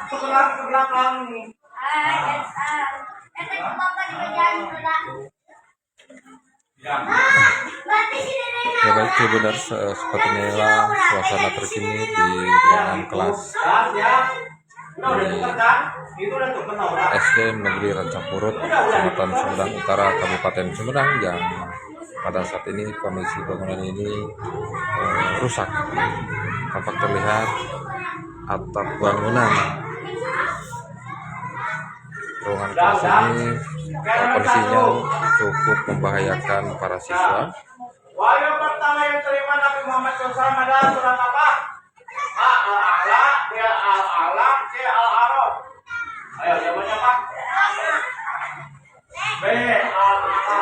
ke belakang nih. Ya baik Tribuners, seperti inilah suasana terkini di ruangan kelas SD Negeri Rancapurut, Kecamatan Sumedang Utara, Kabupaten Sumedang, yang pada saat ini kondisi bangunan ini rusak. Tampak terlihat atap bangunan ruangan kelas ini kondisinya cukup membahayakan para siswa. Wahyu pertama yang terima Nabi Muhammad SAW adalah surat apa? Al-A'la, dia Al-Alam, dia Al-Araf. Ayo jawabannya apa? B. Al-A'la.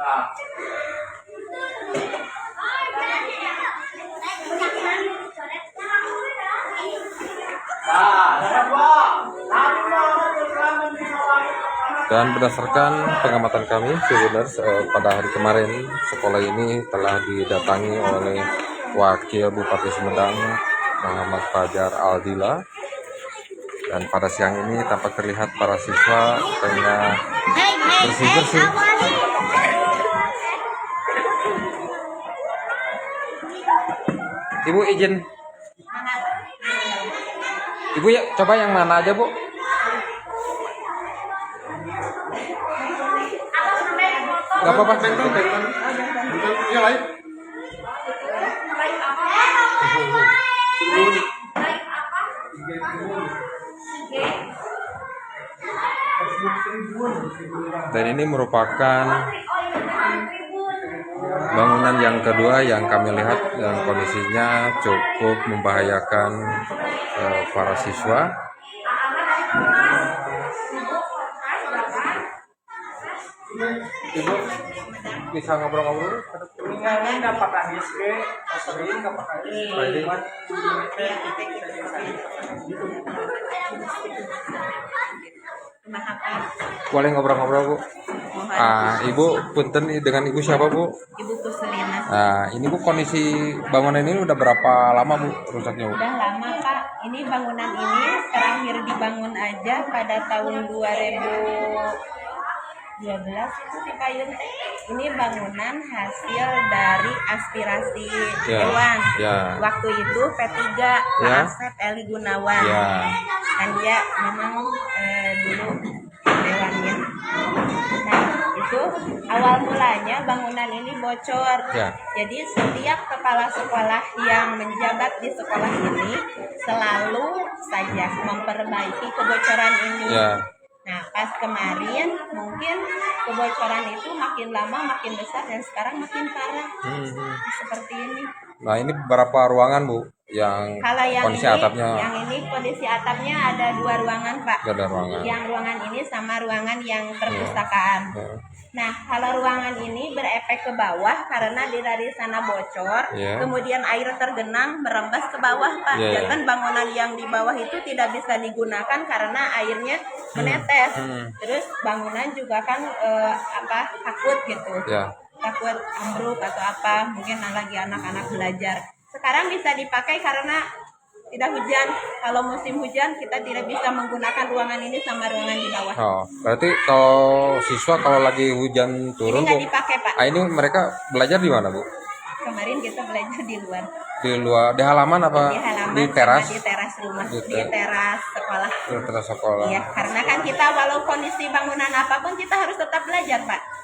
Nah. Dan berdasarkan pengamatan kami, Tribuners, pada hari kemarin sekolah ini telah didatangi oleh Wakil Bupati Sumedang Muhammad Fajar Aldila, dan pada siang ini tampak terlihat para siswa tengah bersih-bersih. Ibu izin, Ibu ya coba yang mana aja Bu? Gak apa-apa, benteng. Iya lain. Dan ini merupakan bangunan yang kedua yang kami lihat dan kondisinya cukup membahayakan para siswa. Ibu bisa ngobrol-ngobrol? Tinggalnya nggak pakai HSG, sering nggak pakai HSG. Boleh ngobrol-ngobrol Bu? Ibu punten dengan Ibu siapa Bu? Ibu Kuselina. Ini Bu, kondisi bangunan ini udah berapa lama Bu rusaknya Bu? Udah lama Pak. Ini bangunan ini terakhir dibangun aja pada tahun 2012 itu di Payung. Ini bangunan hasil dari aspirasi Dewan. Waktu itu P3 Pak Asep Eli Gunawan. Dan dia memang dulu dewannya. Nah, itu awal mulanya bangunan ini bocor. Jadi setiap kepala sekolah yang menjabat di sekolah ini selalu saja memperbaiki kebocoran ini. Nah, pas kemarin mungkin kebocoran itu makin lama makin besar dan sekarang makin parah. Seperti ini. Nah, ini berapa ruangan Bu yang kondisi atapnya? Yang ini kondisi atapnya ada 2 ruangan Pak. Ada ruangan. Yang ruangan ini sama ruangan yang perpustakaan. Nah, kalau ruangan ini berefek ke bawah karena dari sana bocor, kemudian air tergenang merembes ke bawah Pak. Dan bangunan yang di bawah itu tidak bisa digunakan karena airnya menetes. Terus bangunan juga kan takut gitu. Takut ambruk atau apa, mungkin lagi anak-anak belajar. Sekarang bisa dipakai karena tidak hujan. Kalau musim hujan kita tidak bisa menggunakan ruangan ini sama ruangan di bawah. Berarti kalau siswa kalau lagi hujan turun ini nggak dipakai Pak. Ini mereka belajar di mana Bu? Kemarin kita belajar di luar. Di luar, di halaman apa? Di halaman, di teras? Di teras rumah, di teras sekolah. Di teras sekolah. Iya, karena kan kita walau kondisi bangunan apapun kita harus tetap belajar Pak.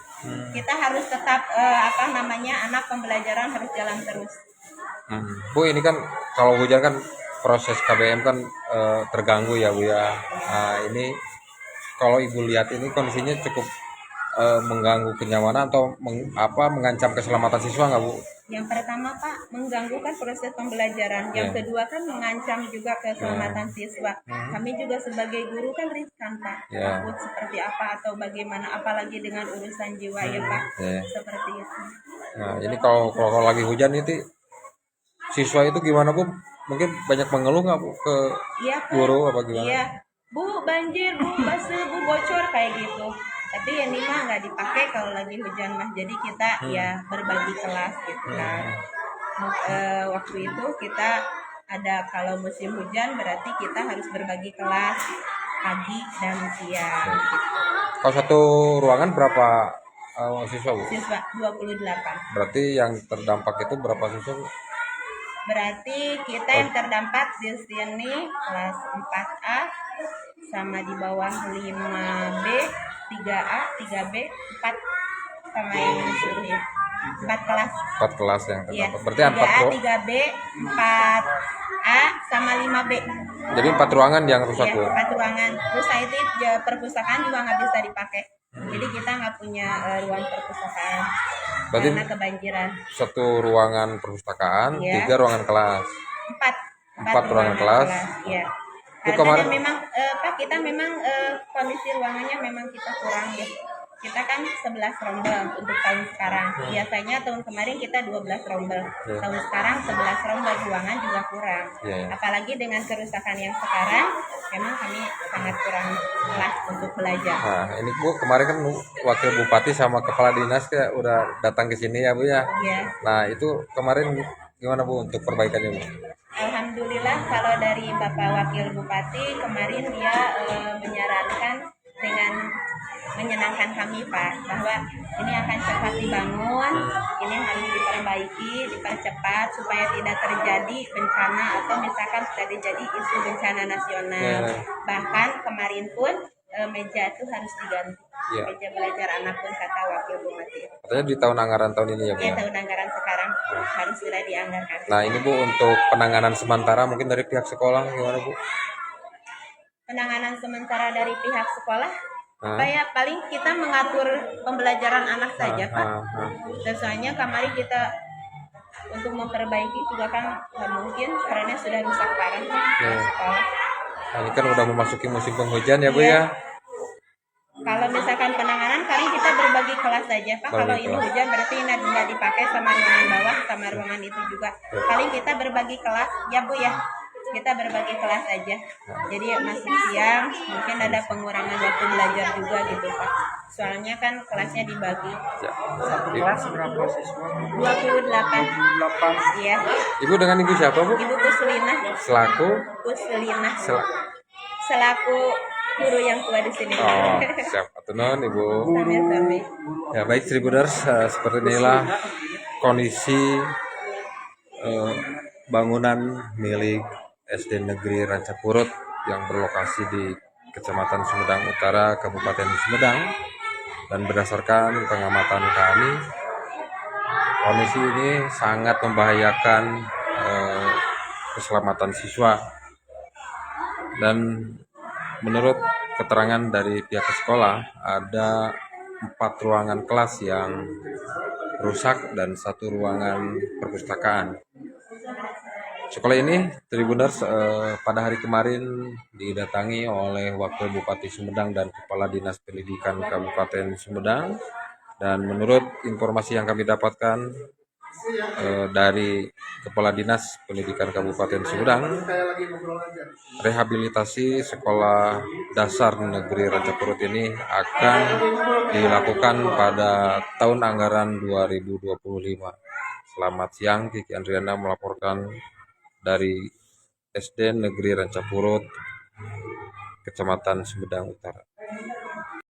Kita harus tetap anak pembelajaran harus jalan terus. Bu, ini kan kalau hujan kan proses KBM kan terganggu ya Bu ya. Ini kalau Ibu lihat ini kondisinya cukup mengganggu kenyamanan atau mengancam keselamatan siswa nggak Bu? Yang pertama Pak, mengganggu kan proses pembelajaran. Yang kedua kan mengancam juga keselamatan siswa. Kami juga sebagai guru kan riskan Pak. Takut seperti apa atau bagaimana, apalagi dengan urusan jiwa ya Pak. Seperti itu. Nah, ini kalau lagi hujan itu siswa itu gimana Bu? Mungkin banyak mengeluh nggak Bu ke guru apa gimana? Iya, Bu banjir, Bu basah, Bu bocor kayak gitu. Tapi ini mah nggak dipakai kalau lagi hujan mah. Jadi kita ya berbagi kelas gitu kan. Waktu itu kita ada kalau musim hujan berarti kita harus berbagi kelas pagi dan siang. Kalau satu ruangan berapa siswa, Bu? Siswa 28. Berarti yang terdampak itu berapa siswa, Bu? Berarti kita yang terdampak di sini kelas 4A sama di bawah 5B, 3A, 3B, 4 sama yang suruh ya. 4 kelas. 4 kelas yang Iya. terdampak. Berarti 4 3A, 3B, 4A sama 5B. Jadi 4 ruangan yang rusak, Iya, Bu. 4 ruangan. Terus itu perpustakaan juga nggak bisa dipakai. Jadi kita nggak punya ruang perpustakaan Berarti karena kebanjiran. satu ruangan perpustakaan, Iya. 3 ruangan kelas. 4 ruangan kelas. Iya. Itu Karena kemarin- dan memang Pak, kita memang kondisi ruangannya memang kita kurang ya. Kita kan 11 rombel untuk tahun sekarang. Biasanya tahun kemarin kita 12 rombel. Iya. Tahun sekarang 11 rombel, ruangan juga kurang. Iya. Apalagi dengan kerusakan yang sekarang, memang kami sangat kurang kelas untuk belajar. Nah, ini Bu, kemarin kan Wakil Bupati sama Kepala Dinas kayak udah datang ke sini ya, Bu ya. Ya. Nah, itu kemarin gimana, Bu, untuk perbaikannya, Bu? Alhamdulillah kalau dari Bapak Wakil Bupati kemarin dia menyarankan dengan menyenangkan kami Pak bahwa ini akan cepat dibangun, ini harus diperbaiki, dipercepat supaya tidak terjadi bencana atau misalkan terjadi isu bencana nasional. Ya. Bahkan kemarin pun meja itu harus diganti. Ya. Meja belajar anak pun kata Wakil Bupati. Katanya di tahun anggaran tahun ini ya, Bu. Ya Ya? tahun anggaran sekarang harus sudah dianggarkan. Nah, ini Bu untuk penanganan sementara mungkin dari pihak sekolah gimana, Bu? Penanganan sementara dari pihak sekolah, Hah? kayak paling kita mengatur pembelajaran anak saja Pak. Dan soalnya kemarin kita untuk memperbaiki juga kan nggak mungkin karena sudah rusak parah Pak, Ya. sekolah. Nah, ini kan udah memasuki musim penghujan ya, Bu Iya. ya. Kalau misalkan penanganan kali kita berbagi kelas saja Pak. Berbagi Kalau ini kelas. hujan berarti nggak dipakai sama ruangan bawah sama ruangan itu juga. Paling kita berbagi kelas ya Bu ya. Kita berbagi kelas aja. Jadi masuk siang mungkin ada pengurangan waktu belajar juga gitu Pak. Soalnya kan kelasnya dibagi Ya. Kelas berapa siswa? 28. 8. Iya. Ibu dengan Ibu siapa, Bu? Ibu Kuslina. Selaku Selaku guru yang tua di sini. Oh, siap. Atunun, Ibu. Sami-sami. Ya, baik Tribuners, seperti inilah kondisi bangunan milik SD Negeri Rancapurut yang berlokasi di Kecamatan Sumedang Utara, Kabupaten Sumedang. Dan berdasarkan pengamatan kami, kondisi ini sangat membahayakan keselamatan siswa. Dan menurut keterangan dari pihak sekolah, ada 4 ruangan kelas yang rusak dan 1 ruangan perpustakaan. Sekolah ini, Tribuners, pada hari kemarin didatangi oleh Wakil Bupati Sumedang dan Kepala Dinas Pendidikan Kabupaten Sumedang. Dan menurut informasi yang kami dapatkan dari Kepala Dinas Pendidikan Kabupaten Sumedang, rehabilitasi sekolah dasar negeri Rancapurut ini akan dilakukan pada tahun anggaran 2025. Selamat siang, Kiki Andriana melaporkan dari SD Negeri Rancapurut, Kecamatan Sumedang Utara.